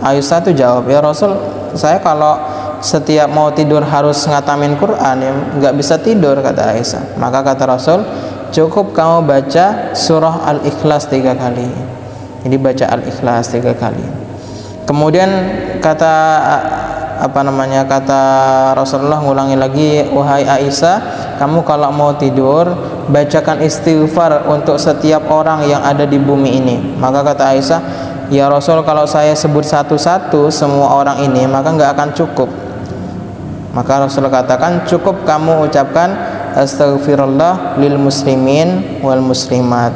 Aisyah itu jawab, ya Rasul, saya kalau setiap mau tidur harus ngatamin Quran, ya nggak bisa tidur, kata Aisyah. Maka kata Rasul, cukup kamu baca surah Al-Ikhlas 3 kali. Jadi baca Al-Ikhlas 3 kali. Kemudian kata Rasulullah ngulangi lagi, wahai Aisyah, kamu kalau mau tidur bacakan istighfar untuk setiap orang yang ada di bumi ini. Maka kata Aisyah, ya Rasul, kalau saya sebut satu-satu semua orang ini, maka nggak akan cukup. Maka Rasul katakan, cukup kamu ucapkan astaghfirullah lil muslimin wal muslimat.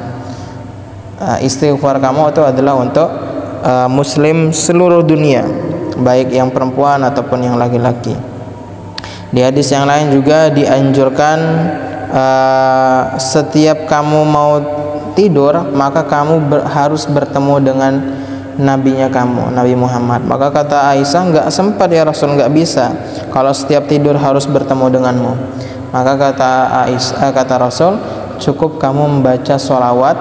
Istighfar kamu itu adalah untuk muslim seluruh dunia, baik yang perempuan ataupun yang laki-laki. Di hadis yang lain juga dianjurkan setiap kamu mau tidur, maka kamu harus bertemu dengan nabinya kamu, Nabi Muhammad. Maka kata Aisyah, nggak sempat ya Rasul, nggak bisa kalau setiap tidur harus bertemu denganmu. Maka kata Rasul, cukup kamu membaca sholawat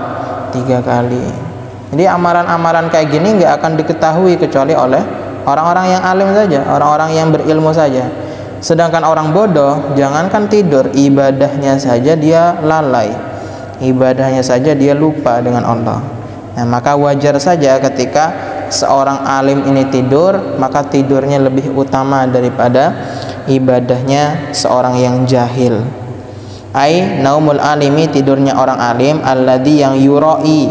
3 kali. Jadi amaran-amaran kayak gini nggak akan diketahui kecuali oleh orang-orang yang alim saja, orang-orang yang berilmu saja. Sedangkan orang bodoh, jangankan tidur, ibadahnya saja dia lalai, ibadahnya saja dia lupa dengan Allah. Nah, maka wajar saja ketika seorang alim ini tidur, maka tidurnya lebih utama daripada ibadahnya seorang yang jahil. Ai naumul alimi, tidurnya orang alim, alladzi yang yurai,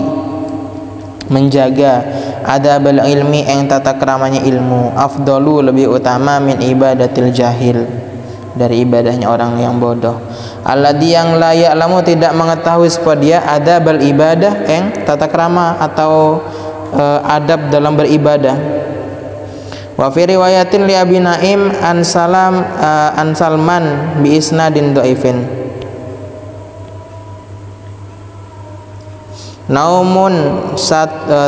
menjaga adabul ilmi ing tata keramanya ilmu, afdalu lebih utama min ibadatil jahil dari ibadahnya orang yang bodoh, alladzi yang la ya'lamu tidak mengetahui supaya dia adabul ibadah ing tata krama atau adab dalam beribadah. Wa fi riwayatin li Abi Naim an Salman bi isnadin dhaifin, naumun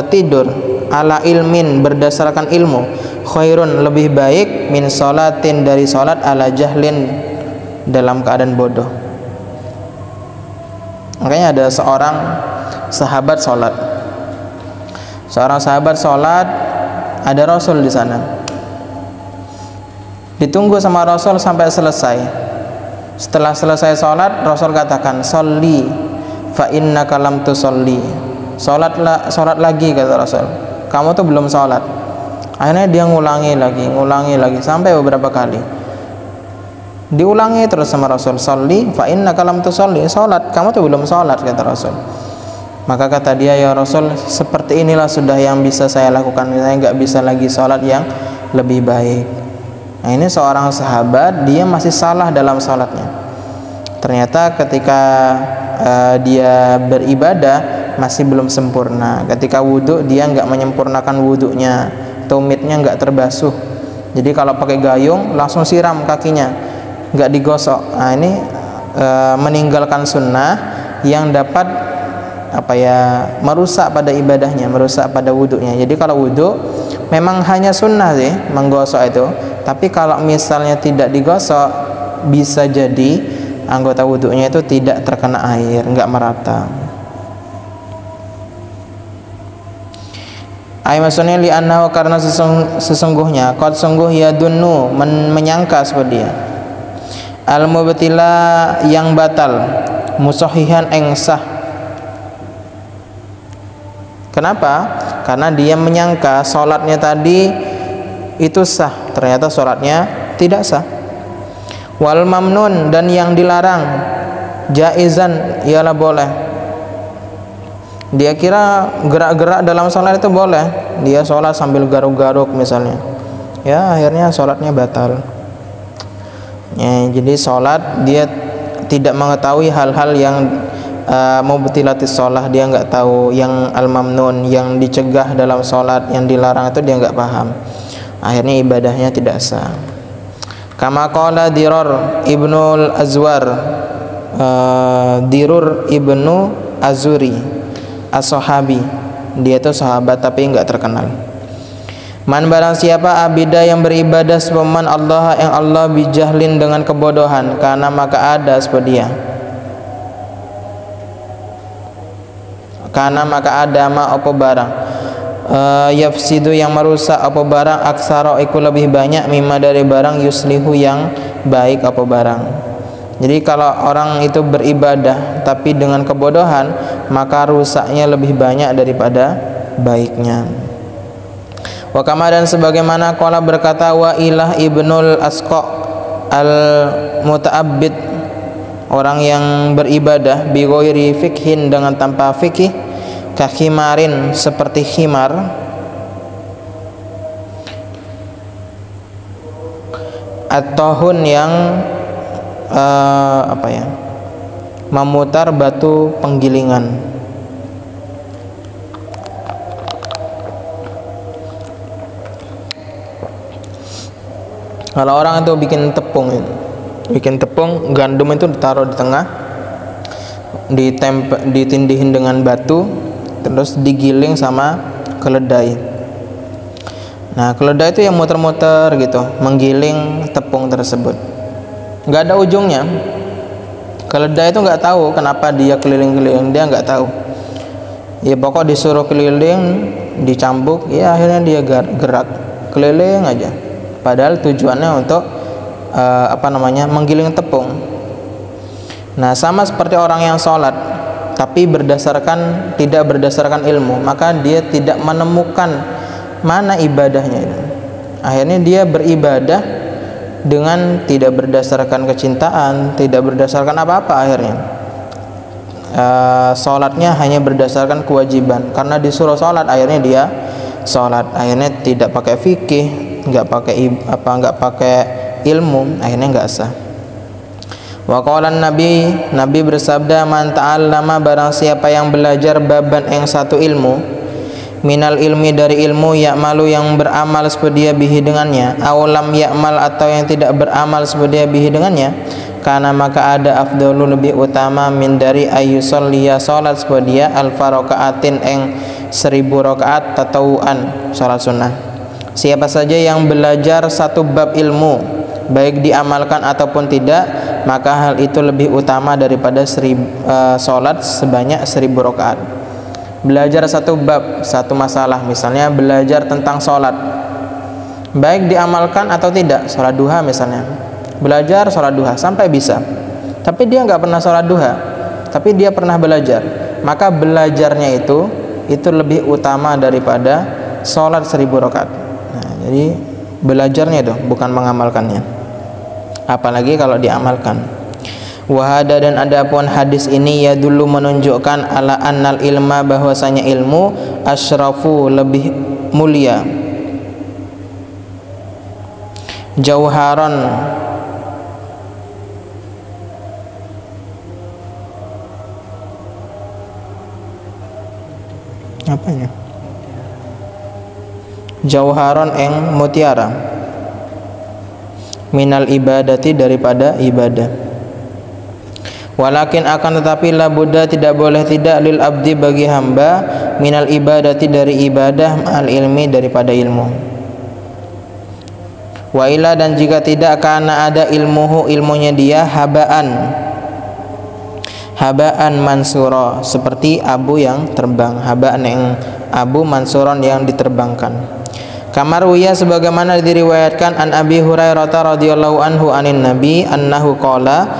tidur ala ilmin berdasarkan ilmu khairun lebih baik min sholatin dari sholat ala jahlin dalam keadaan bodoh. Makanya ada seorang sahabat sholat, ada Rasul di sana, ditunggu sama Rasul sampai selesai. Setelah selesai sholat, Rasul katakan sholli fa innaka lam tusolli, sholat lagi kata Rasul, kamu tuh belum sholat. Akhirnya dia ngulangi lagi sampai beberapa kali, diulangi terus sama Rasul, sholli fa innaka lam tusolli, sholat, kamu tuh belum sholat kata Rasul. Maka kata dia, ya Rasul, seperti inilah sudah yang bisa saya lakukan, saya nggak bisa lagi sholat yang lebih baik. Nah, ini seorang sahabat, dia masih salah dalam sholatnya. Ternyata ketika dia beribadah masih belum sempurna. Ketika wudhu dia nggak menyempurnakan wudhunya, tumitnya nggak terbasuh. Jadi kalau pakai gayung langsung siram kakinya, nggak digosok. Nah, ini meninggalkan sunnah yang dapat merusak pada ibadahnya, merusak pada wudhunya. Jadi kalau wudhu memang hanya sunnah sih menggosok itu, tapi kalau misalnya tidak digosok bisa jadi anggota wudhunya itu tidak terkena air, enggak merata. Maksudnya li'annahu karena sesungguhnya qad sungguh yadunnu menyangka seperti dia al-mubtila yang batal musahihan ing sah. Kenapa? Karena dia menyangka sholatnya tadi itu sah, ternyata sholatnya tidak sah. Wal mamnun dan yang dilarang jaizan ialah boleh. Dia kira gerak-gerak dalam sholat itu boleh, dia sholat sambil garuk-garuk misalnya, ya akhirnya sholatnya batal. Ya, jadi sholat dia tidak mengetahui hal-hal yang mubtilatis sholat, dia nggak tahu yang al-mamnun, yang dicegah dalam sholat, yang dilarang itu dia nggak paham, akhirnya ibadahnya tidak sah. Kama qala Dirur ibnu Azwar, Dirur ibnu Azuri as-sahabi, dia itu sahabat tapi enggak terkenal. Man barang siapa abida yang beribadah sepaman Allah yang Allah bijahlin dengan kebodohan, karena maka ada sepadia, karena maka ada ma apa barang yafsidu yang merusak apa barang, aksara iku lebih banyak mimma dari barang yuslihu yang baik apa barang. Jadi kalau orang itu beribadah tapi dengan kebodohan, maka rusaknya lebih banyak daripada baiknya. Wa kama dan sebagaimana qala berkata wa ilah ibnul asqa al muta'abbid, orang yang beribadah bi ghairi fikhin dengan tanpa fikih, kahimarin seperti khimar, at-tahun yang memutar batu penggilingan. Kalau orang itu bikin tepung gandum itu ditaruh di tengah, ditindihin dengan batu, terus digiling sama keledai. Nah, keledai itu yang muter-muter gitu, menggiling tepung tersebut. Nggak ada ujungnya. Keledai itu nggak tahu kenapa dia keliling-keliling, dia nggak tahu. Ya pokok disuruh keliling, dicambuk, ya akhirnya dia gerak keliling aja. Padahal tujuannya untuk menggiling tepung. Nah, sama seperti orang yang sholat tapi tidak berdasarkan ilmu, maka dia tidak menemukan mana ibadahnya itu. Akhirnya dia beribadah dengan tidak berdasarkan kecintaan, tidak berdasarkan apa-apa akhirnya. sholatnya hanya berdasarkan kewajiban, karena disuruh sholat akhirnya dia sholat, akhirnya tidak pakai fikih, nggak pakai ilmu, akhirnya nggak sah. Wa qala Nabi bersabda, man ta'allama, barang siapa yang belajar baban yang satu ilmu, minal ilmi dari ilmu, ya'malu yang beramal sepedia bihi dengannya, aw lam ya'mal atau yang tidak beramal sepedia bihi dengannya, karena maka ada afdalu lebih utama min dari ayyusalliya salat sepedia alfa rakaatin eng 1000 rakaat tatawuan salat sunnah. Siapa saja yang belajar satu bab ilmu, baik diamalkan ataupun tidak, maka hal itu lebih utama daripada salat sebanyak 1000 rakaat. Belajar satu bab, satu masalah, misalnya belajar tentang sholat, baik diamalkan atau tidak, sholat duha misalnya, belajar sholat duha sampai bisa, tapi dia nggak pernah sholat duha, tapi dia pernah belajar, maka belajarnya itu lebih utama daripada sholat 1000 rakaat. Nah, jadi belajarnya itu bukan mengamalkannya, apalagi kalau diamalkan. Wahada, dan adapun hadis ini ya dulu menunjukkan ala annal ilma, bahwasanya ilmu asyrafu lebih mulia, jauharon apanya, jauharon eng mutiara, minal ibadati daripada ibadah. Walakin akan tetapi la budda tidak boleh tidak lil abdi bagi hamba minal ibadati dari ibadah al ilmi daripada ilmu. Wa ila, dan jika tidak, karena ada ilmunya dia habaan mansura, seperti abu yang terbang, habaan yang abu mansuron yang diterbangkan. Kamar wiya, sebagaimana diriwayatkan an Abi Hurairah radhiyallahu anhu anin Nabi annahu qala,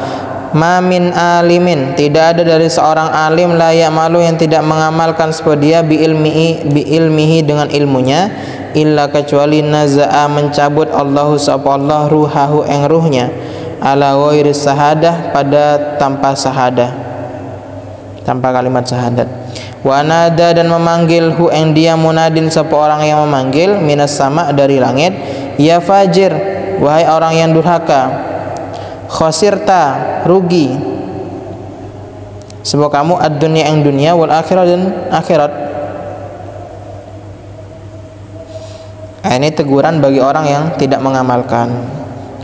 ma min alimin, tidak ada dari seorang alim la ya'malu yang tidak mengamalkan sepedia bi ilmihi dengan ilmunya, illa kecuali naza'a mencabut Allahu subhanahu ruhahu eng ruhnya, ala ghairi sahadah pada tanpa sahadah, tanpa kalimat syahadat. Wa nada, dan memanggil hu eng dia munadin sapa orang yang memanggil, minas sama dari langit, ya fajir, wahai orang yang durhaka, khosirta rugi, sebab kamu ad-dunya yang dunia, wal akhirat dan akhirat. Ini teguran bagi orang yang tidak mengamalkan.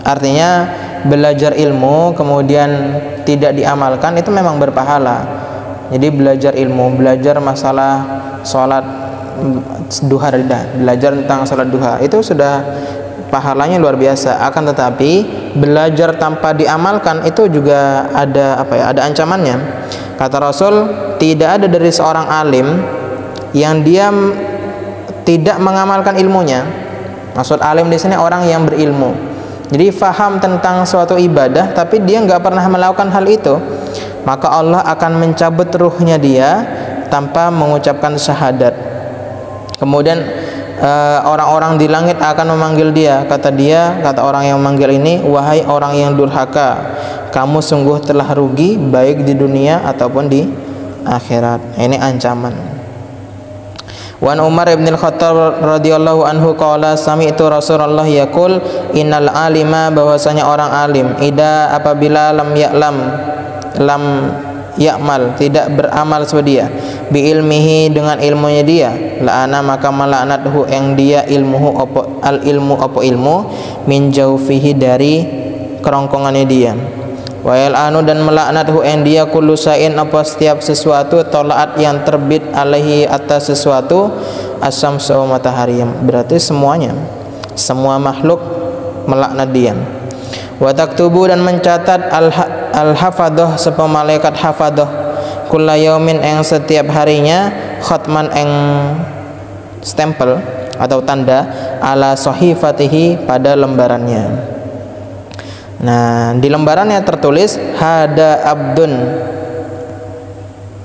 Artinya belajar ilmu kemudian tidak diamalkan itu memang berpahala. Jadi belajar ilmu, belajar masalah sholat duha, belajar tentang sholat duha, itu sudah pahalanya luar biasa. Akan tetapi belajar tanpa diamalkan itu juga ada ada ancamannya. Kata Rasul, tidak ada dari seorang alim yang dia tidak mengamalkan ilmunya. Maksud alim di sini orang yang berilmu. Jadi faham tentang suatu ibadah tapi dia nggak pernah melakukan hal itu, maka Allah akan mencabut ruhnya dia tanpa mengucapkan syahadat. Kemudian orang-orang di langit akan memanggil dia. Kata orang yang memanggil ini, wahai orang yang durhaka, kamu sungguh telah rugi baik di dunia ataupun di akhirat. Ini ancaman. Wan Umar bin Al-Khattab radhiyallahu anhu qala, sami'tu Rasulullah yaqul, innal alima, bahwasanya orang alim, ida apabila lam ya'mal tidak beramal sepedia bi ilmihi dengan ilmunya dia, la'ana maka melaknathu eng dia ilmuhu opo al ilmu opo ilmu min jaufihi dari kerongkongannya dia, wa yal'anu dan melaknathu eng dia kullu sa'in apa setiap sesuatu tolaat yang terbit alaihi atas sesuatu asyamsu matahari, berarti semuanya, semua makhluk melaknat dia. Wa taktubu dan mencatat al-hafadah sepa malaikat hafadah kulla yaumin eng setiap harinya khatman eng stempel atau tanda ala sahifatihi pada lembarannya. Nah, di lembarannya tertulis hada abdun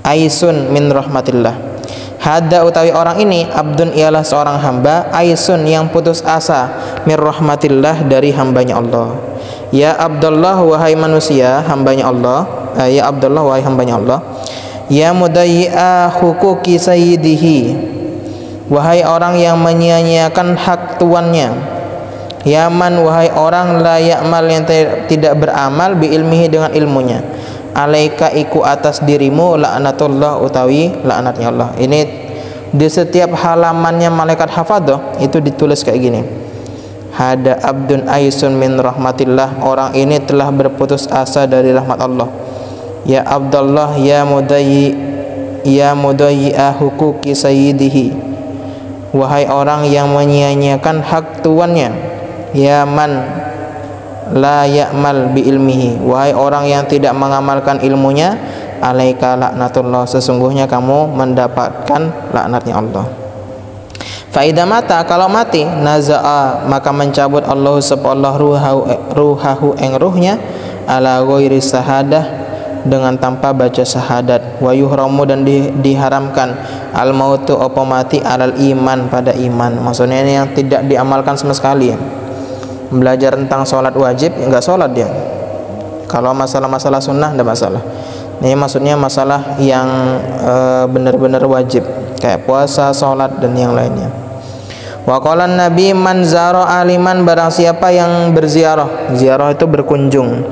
aisun min rahmatillah. Hada utawi orang ini, abdun ialah seorang hamba, aisun yang putus asa, min rahmatillah dari hambanya Allah. Ya Abdullah, wahai manusia hambanya Allah, ya Abdullah wahai hambanya Allah, Ya mudayyi'a huquqi sayyidihi, wahai orang yang menyia-nyiakan hak tuannya. Ya man, wahai orang la ya'mal yang tidak beramal bi ilmihi dengan ilmunya. Alaika iku atas dirimu laknatullah utawi laknatnya Allah. Ini di setiap halamannya malaikat hafadzah itu ditulis kayak gini. Hada abdun aisun min rahmatillah, orang ini telah berputus asa dari rahmat Allah. Ya Abdullah ya mudayyi'a huquqi sayyidihi, wahai orang yang menyia-nyiakan hak tuannya. Ya man la ya'mal bi ilmihi, wahai orang yang tidak mengamalkan ilmunya. Alaika laknatullah, sesungguhnya kamu mendapatkan laknatnya Allah. Fa idza mata, kalau mati, naza'a, maka mencabut Allah subhanahu ruhahu eng ruhnya, ala ghairi sahadah, dengan tanpa baca syahadat. Wa yuhramu, dan diharamkan, al mautu apa mati, alal iman, pada iman. Maksudnya ini yang tidak diamalkan sama sekali ya. Belajar tentang sholat wajib, enggak sholat dia. Kalau masalah-masalah sunnah enggak masalah. Ini maksudnya masalah yang benar-benar wajib, kayak puasa, sholat, dan yang lainnya. Wa qala Nabi man zara aliman, barang siapa yang berziarah, ziarah itu berkunjung,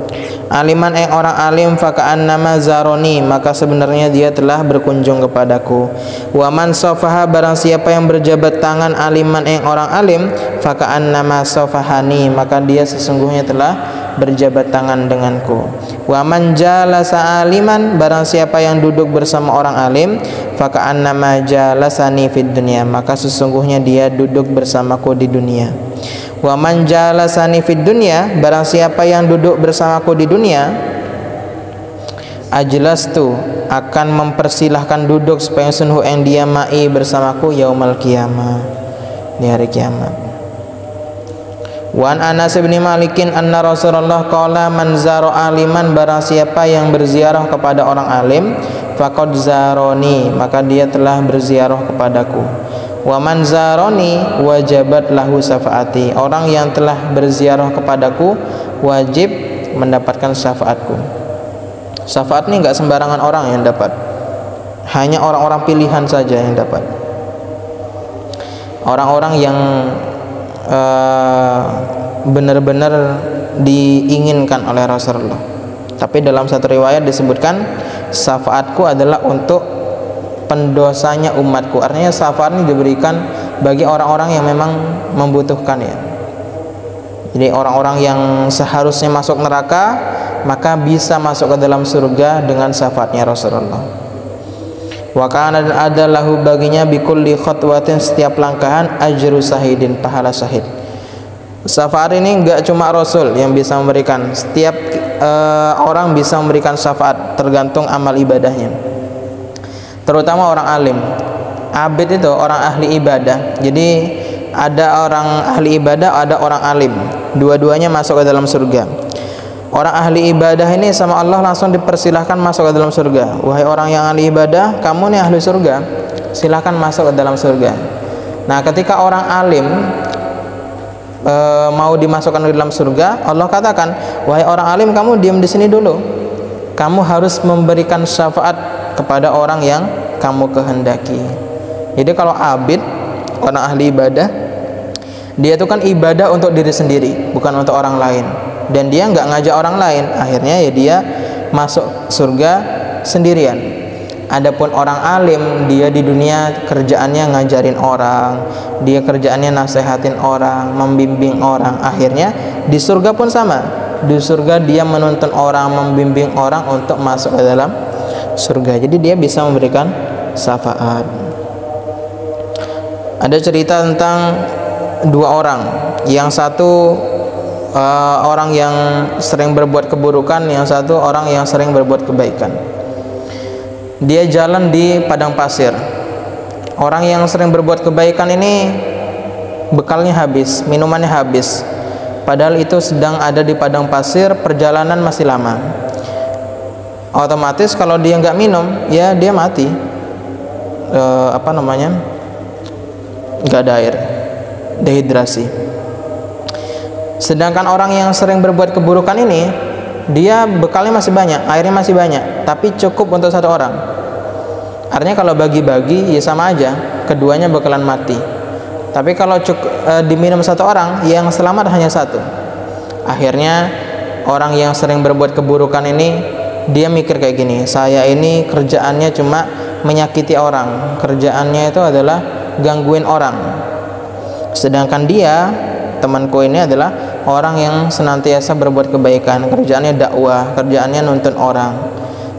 aliman orang alim, faka'annama zaroni, maka sebenarnya dia telah berkunjung kepadaku. Wa man safaha, barang siapa yang berjabat tangan aliman orang alim, faka'annama safahani, maka dia sesungguhnya telah berjabat tangan denganku. Wa man jalasa aliman, barang siapa yang duduk bersama orang alim, faka'annama jalasani fid dunya, maka sesungguhnya dia duduk bersamaku di dunia. Wa man jalasani fid dunya, barang siapa yang duduk bersamaku di dunia, ajlastu, akan mempersilahkan duduk supaya sunhu yang dia ma'i bersamaku yaumal qiyamah, di hari kiamat. Wan Anas bin Malikin anna Rasulullah qala man zara aliman, barang siapa yang berziarah kepada orang alim, faqad zaroni, maka dia telah berziarah kepadaku. Wa man zaroni wajabat lahu syafaati, orang yang telah berziarah kepadaku wajib mendapatkan syafaatku. Syafaat ini enggak sembarangan orang yang dapat, hanya orang-orang pilihan saja yang dapat. Orang-orang yang benar-benar diinginkan oleh Rasulullah. Tapi dalam satu riwayat disebutkan syafaatku adalah untuk pendosanya umatku. Artinya syafaat ini diberikan bagi orang-orang yang memang membutuhkan ya. Jadi orang-orang yang seharusnya masuk neraka maka bisa masuk ke dalam surga dengan syafaatnya Rasulullah. Wa kana, ada lahu baginya bikulli khatwatin, setiap langkahan, ajru syahidin, pahala syahid. Syafaat ini enggak cuma Rasul yang bisa memberikan, setiap orang bisa memberikan syafaat tergantung amal ibadahnya. Terutama orang alim. Abid itu orang ahli ibadah. Jadi ada orang ahli ibadah, ada orang alim. Dua-duanya masuk ke dalam surga. Orang ahli ibadah ini sama Allah langsung dipersilahkan masuk ke dalam surga. Wahai orang yang ahli ibadah, kamu nih ahli surga, silahkan masuk ke dalam surga. Nah, ketika orang alim mau dimasukkan ke dalam surga, Allah katakan, wahai orang alim, kamu diam di sini dulu. Kamu harus memberikan syafaat kepada orang yang kamu kehendaki. Jadi kalau abid, orang ahli ibadah, dia itu kan ibadah untuk diri sendiri, bukan untuk orang lain. Dan dia nggak ngajak orang lain, akhirnya ya dia masuk surga sendirian. Adapun orang alim, dia di dunia kerjaannya ngajarin orang, dia kerjaannya nasehatin orang, membimbing orang. Akhirnya di surga pun sama. Di surga dia menuntun orang, membimbing orang untuk masuk ke dalam surga. Jadi dia bisa memberikan syafaat. Ada cerita tentang dua orang. Yang satu orang yang sering berbuat keburukan, yang satu orang yang sering berbuat kebaikan. Dia jalan di padang pasir. Orang yang sering berbuat kebaikan ini bekalnya habis, minumannya habis. Padahal itu sedang ada di padang pasir, perjalanan masih lama. Otomatis kalau dia nggak minum, ya dia mati. Nggak ada air, dehidrasi. Sedangkan orang yang sering berbuat keburukan ini, dia bekalnya masih banyak, airnya masih banyak, tapi cukup untuk satu orang. Artinya kalau bagi-bagi ya sama aja, keduanya bakalan mati. Tapi kalau diminum satu orang, yang selamat hanya satu. Akhirnya orang yang sering berbuat keburukan ini, dia mikir kayak gini, saya ini kerjaannya cuma menyakiti orang, kerjaannya itu adalah gangguin orang. Sedangkan dia, temanku ini adalah orang yang senantiasa berbuat kebaikan, kerjaannya dakwah, kerjaannya nuntun orang.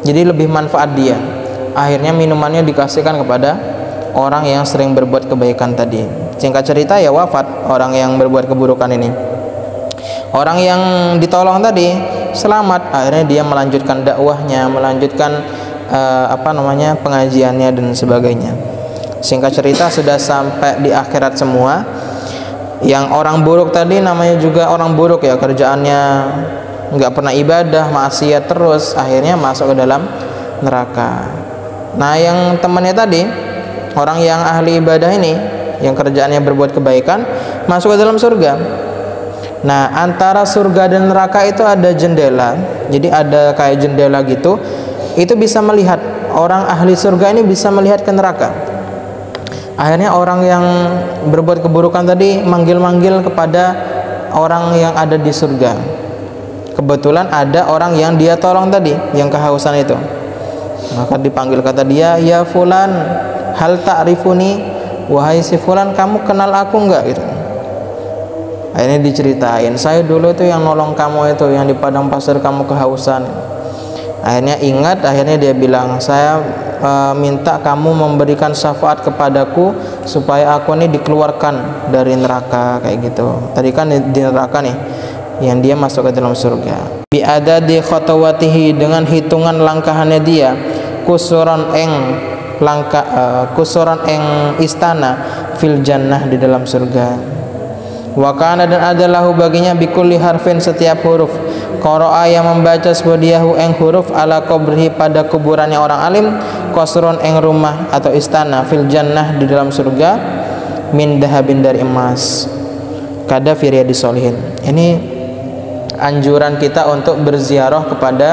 Jadi lebih manfaat dia. Akhirnya minumannya dikasihkan kepada orang yang sering berbuat kebaikan tadi. Singkat cerita ya wafat orang yang berbuat keburukan ini. Orang yang ditolong tadi selamat, akhirnya dia melanjutkan dakwahnya, melanjutkan pengajiannya dan sebagainya. Singkat cerita sudah sampai di akhirat semua. Yang orang buruk tadi namanya juga orang buruk ya, kerjaannya nggak pernah ibadah, maksiat terus, akhirnya masuk ke dalam neraka. Nah yang temannya tadi, orang yang ahli ibadah ini, yang kerjaannya berbuat kebaikan, masuk ke dalam surga. Nah antara surga dan neraka itu ada jendela, jadi ada kayak jendela gitu, itu bisa melihat, orang ahli surga ini bisa melihat ke neraka. Akhirnya orang yang berbuat keburukan tadi manggil-manggil kepada orang yang ada di surga. Kebetulan ada orang yang dia tolong tadi, yang kehausan itu. Maka dipanggil, kata dia, ya fulan, hal ta'rifuni, wahai si fulan, kamu kenal aku enggak gitu. Akhirnya diceritain, saya dulu itu yang nolong kamu itu, yang di padang pasir kamu kehausan. Akhirnya ingat, akhirnya dia bilang, saya minta kamu memberikan syafaat kepadaku supaya aku ini dikeluarkan dari neraka, kayak gitu. Tadi kan di neraka nih, yang dia masuk ke dalam surga. Bi adadi khatawatihi, dengan hitungan langkahannya dia, kusuran istana fil jannah, di dalam surga. Wa kana, dan adalahu baginya bikulli harfin, setiap huruf, qara'a yang membaca sebadiyahu eng huruf, ala qabrihi, pada kuburannya orang alim, qasrun eng rumah atau istana, fil jannah, di dalam surga, min dahabin, dari emas, kada fi riyadis sholihin. Ini anjuran kita untuk berziarah kepada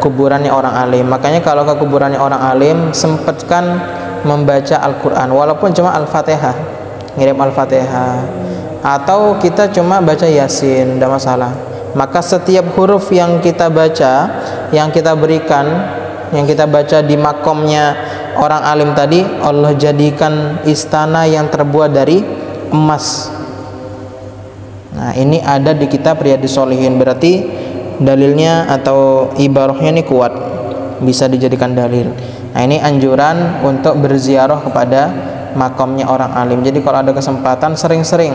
kuburannya orang alim. Makanya kalau ke kuburannya orang alim, sempatkan membaca Al-Quran, walaupun cuma Al-Fatihah, ngirim Al-Fatihah, atau kita cuma baca Yasin, tidak masalah. Maka setiap huruf yang kita baca, yang kita berikan, yang kita baca di makomnya orang alim tadi, Allah jadikan istana yang terbuat dari emas. Nah ini ada di kitab Riyadhus Shalihin, berarti dalilnya atau ibarahnya ini kuat, bisa dijadikan dalil. Nah ini anjuran untuk berziarah kepada makamnya orang alim. Jadi kalau ada kesempatan, sering-sering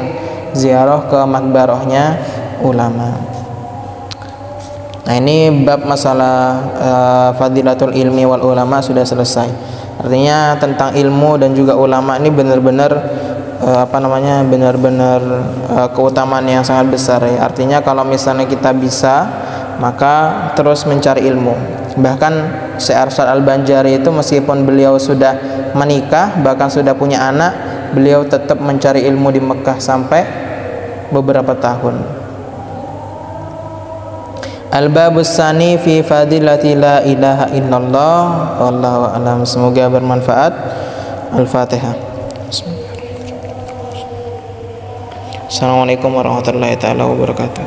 ziarah ke makbarahnya ulama. Nah ini bab masalah fadilatul ilmi wal ulama sudah selesai. Artinya tentang ilmu dan juga ulama ini benar-benar benar-benar keutamaan yang sangat besar ya. Artinya kalau misalnya kita bisa, maka terus mencari ilmu. Bahkan Syekh Arsyad Al-Banjari itu meskipun beliau sudah menikah, bahkan sudah punya anak, beliau tetap mencari ilmu di Mekah sampai beberapa tahun. Al-babus tsani fi fadilati la ilaha illallah, wallahu a'lam. Semoga bermanfaat. Al-Fatihah. Assalamualaikum warahmatullahi taala wabarakatuh.